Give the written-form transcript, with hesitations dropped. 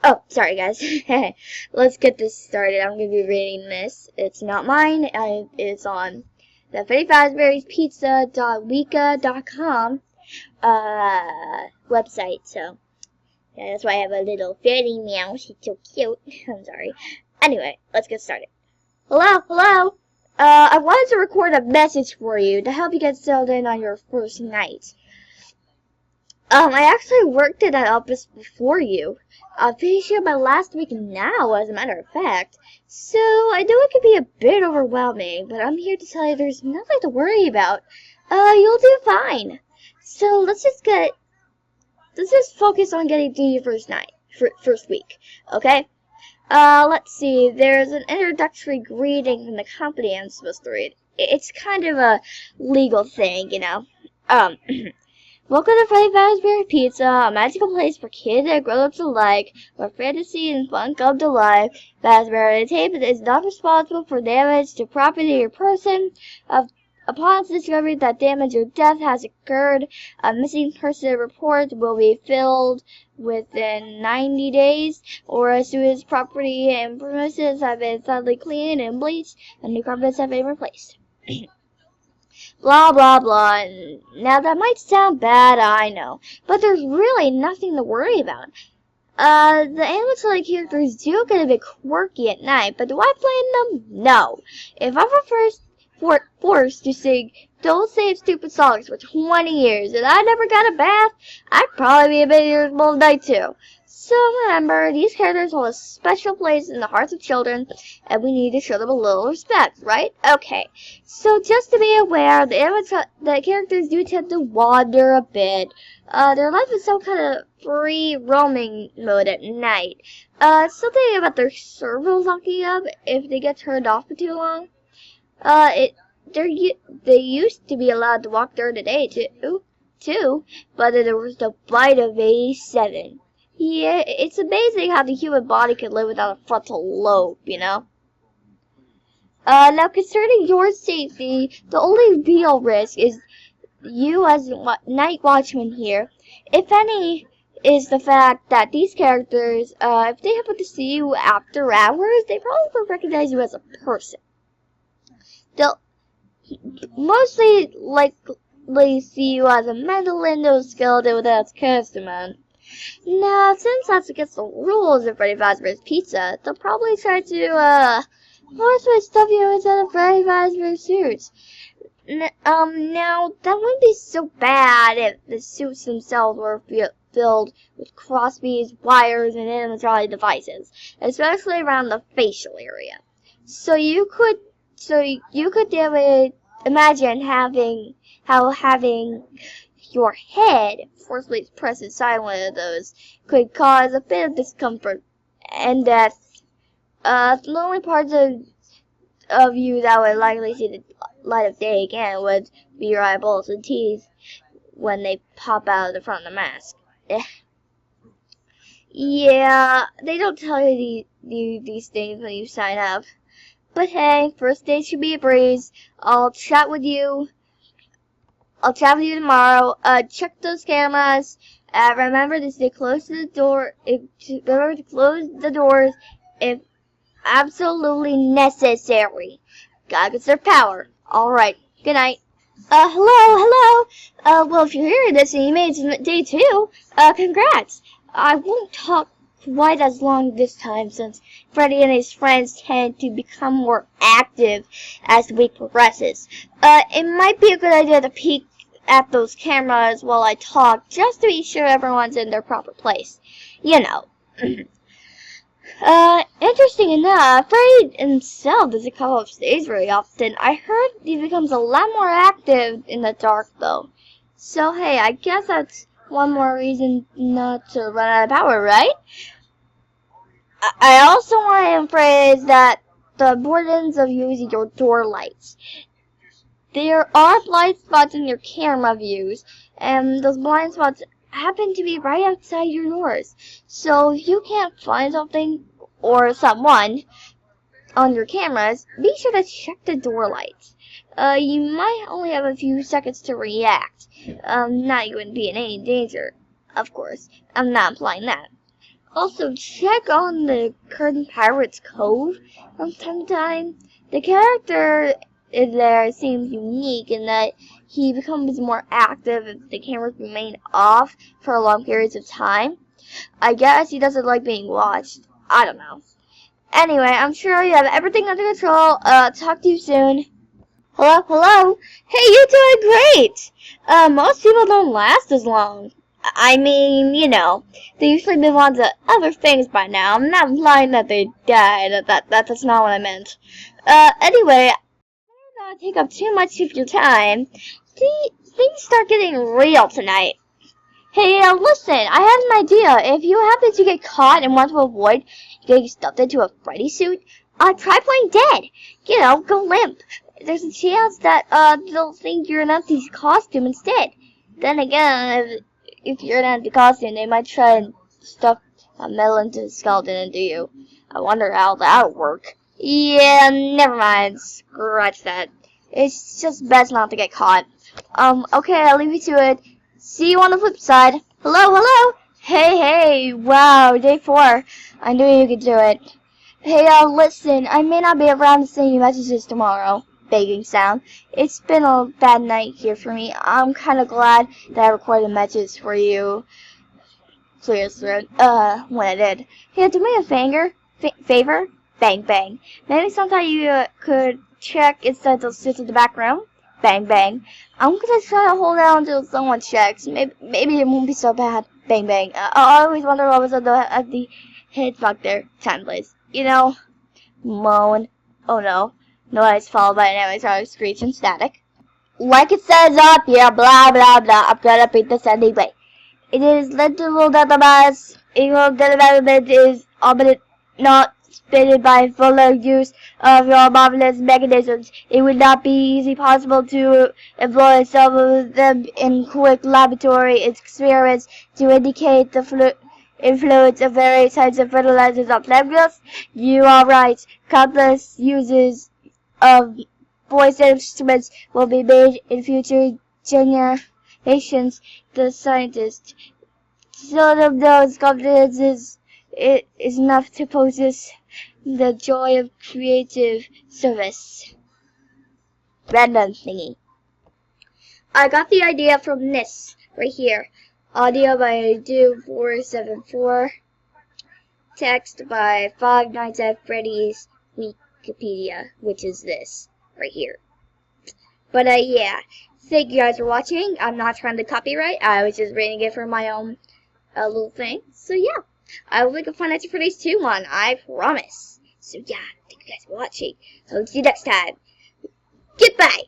Oh, sorry guys. Let's get this started. I'm going to be reading this. It's not mine. It's on the FreddyFazbear'sPizza.wika.com website. So, yeah, that's why I have a little fairy meow. She's so cute. I'm sorry. Anyway, let's get started. Hello, hello. I wanted to record a message for you to help you get settled in on your first night. I actually worked at that office before you. I'm finishing up my last week now, as a matter of fact. So, I know it can be a bit overwhelming, but I'm here to tell you there's nothing to worry about. You'll do fine. So, let's just focus on getting through your first week, okay? Let's see, there's an introductory greeting from the company I'm supposed to read. It's kind of a legal thing, you know. Welcome to Freddy Fazbear's Pizza, a magical place for kids and grown-ups alike, where fantasy and fun come to life. Fazbear Entertainment is not responsible for damage to property or person. Upon discovery that damage or death has occurred, a missing person report will be filled within 90 days, or as soon as property and premises have been thoroughly cleaned and bleached, and new carpets have been replaced. Blah, blah, blah. Now, that might sound bad, I know, but there's really nothing to worry about. The animatronic characters do get a bit quirky at night, but do I blame them? No. If I were forced to sing Don't Save Stupid Songs for 20 years and I never got a bath, I'd probably be a bit irritable tonight too. So remember, these characters hold a special place in the hearts of children, and we need to show them a little respect, right? Okay, so just to be aware, the characters do tend to wander a bit. Their life is some kind of free roaming mode at night. Something about their servos locking up if they get turned off for too long. They used to be allowed to walk during the day too, but there was the bite of 87. Yeah, it's amazing how the human body can live without a frontal lobe, you know? Now concerning your safety, the only real risk is you as night watchman here. If any, is the fact that these characters, if they happen to see you after hours, they probably won't recognize you as a person. They'll mostly likely see you as a mental endoskeleton without its customer. Now, since that's against the rules of Freddy Fazbear's Pizza, they'll probably try to, forcefully stuff you inside of Freddy Fazbear's suits. Now, that wouldn't be so bad if the suits themselves were filled with crossbeams, wires, and animatronic devices, especially around the facial area. So you could imagine having your head forcibly pressed inside one of those could cause a bit of discomfort and death. The only parts of you that would likely see the light of day again would be your eyeballs and teeth when they pop out of the front of the mask. Yeah, they don't tell you these things when you sign up. But hey, first day should be a breeze. I'll chat with you tomorrow. Check those cameras. Remember to stay close to the door. Remember to close the doors if absolutely necessary. Gotta conserve power. Alright, good night. Hello. Well, if you're hearing this and you made it to day 2, congrats. I won't talk quite as long this time since Freddy and his friends tend to become more active as the week progresses. It might be a good idea to peek at those cameras while I talk just to be sure everyone's in their proper place. You know. Interesting enough, Freddy himself doesn't come off stage very often. I heard he becomes a lot more active in the dark though. So hey, I guess that's one more reason not to run out of power, right? I also want to emphasize that the importance of using your door lights. There are blind spots in your camera views, and those blind spots happen to be right outside your doors. So if you can't find something or someone on your cameras, be sure to check the door lights. You might only have a few seconds to react. Not you wouldn't be in any danger. Of course, I'm not implying that. Also, check on the Curtain Pirates Cove from time to time. The character in there seems unique in that he becomes more active if the cameras remain off for long periods of time. I guess he doesn't like being watched. I don't know. Anyway, I'm sure you have everything under control. Talk to you soon. Hello, hello. Hey, you're doing great. Most people don't last as long. I mean, you know, they usually move on to other things by now. I'm not implying that they died. That's not what I meant. Anyway, I'm not gonna take up too much of your time. Things start getting real tonight. Hey, listen, I have an idea. If you happen to get caught and want to avoid getting stuffed into a Freddy suit, try playing dead. You know, go limp. There's a chance that, they'll think you're an empty costume instead. Then again, if you're an empty costume, they might try and stuff a metal into a skeleton into you. I wonder how that would work. Yeah, never mind. Scratch that. It's just best not to get caught. Okay, I'll leave you to it. See you on the flip side. Hello, hello. Hey, wow, day 4. I knew you could do it. Hey, listen, I may not be around to send you messages tomorrow. Begging sound. It's been a bad night here for me. I'm kind of glad that I recorded messages for you. Clear his throat. When I did. Hey, do me a favor? Bang, bang. Maybe sometime you could check inside those suits in the back room? Bang, bang. I'm gonna try to hold out until someone checks. Maybe it won't be so bad. Bang, bang. I always wonder what was at the head back there. Time, please. You know, moan. Oh no. Noise followed by an animatronic screech and static. Like it says up here, blah blah blah. I'm gonna beat this anyway. It is literal database. Equal development is omitted, not stated by fuller use of your marvelous mechanisms. It would not be easy possible to employ some of them in quick laboratory experiments to indicate the influence of various types of fertilizers on plant growth. You are right. Countless uses of voice instruments will be made in future generations. The scientist, sort of those confidences, it is enough to possess the joy of creative service. Random thingy. I got the idea from this right here. Audio by Do474. Text by Five Nights at Freddy's Wikipedia, which is this right here. But yeah, thank you guys for watching. I'm not trying to copyright. I was just reading it for my own little thing. So yeah, I will make a Five Nights at Freddy's 2 one. I promise. So yeah, thank you guys for watching. Hope to see you next time. Goodbye.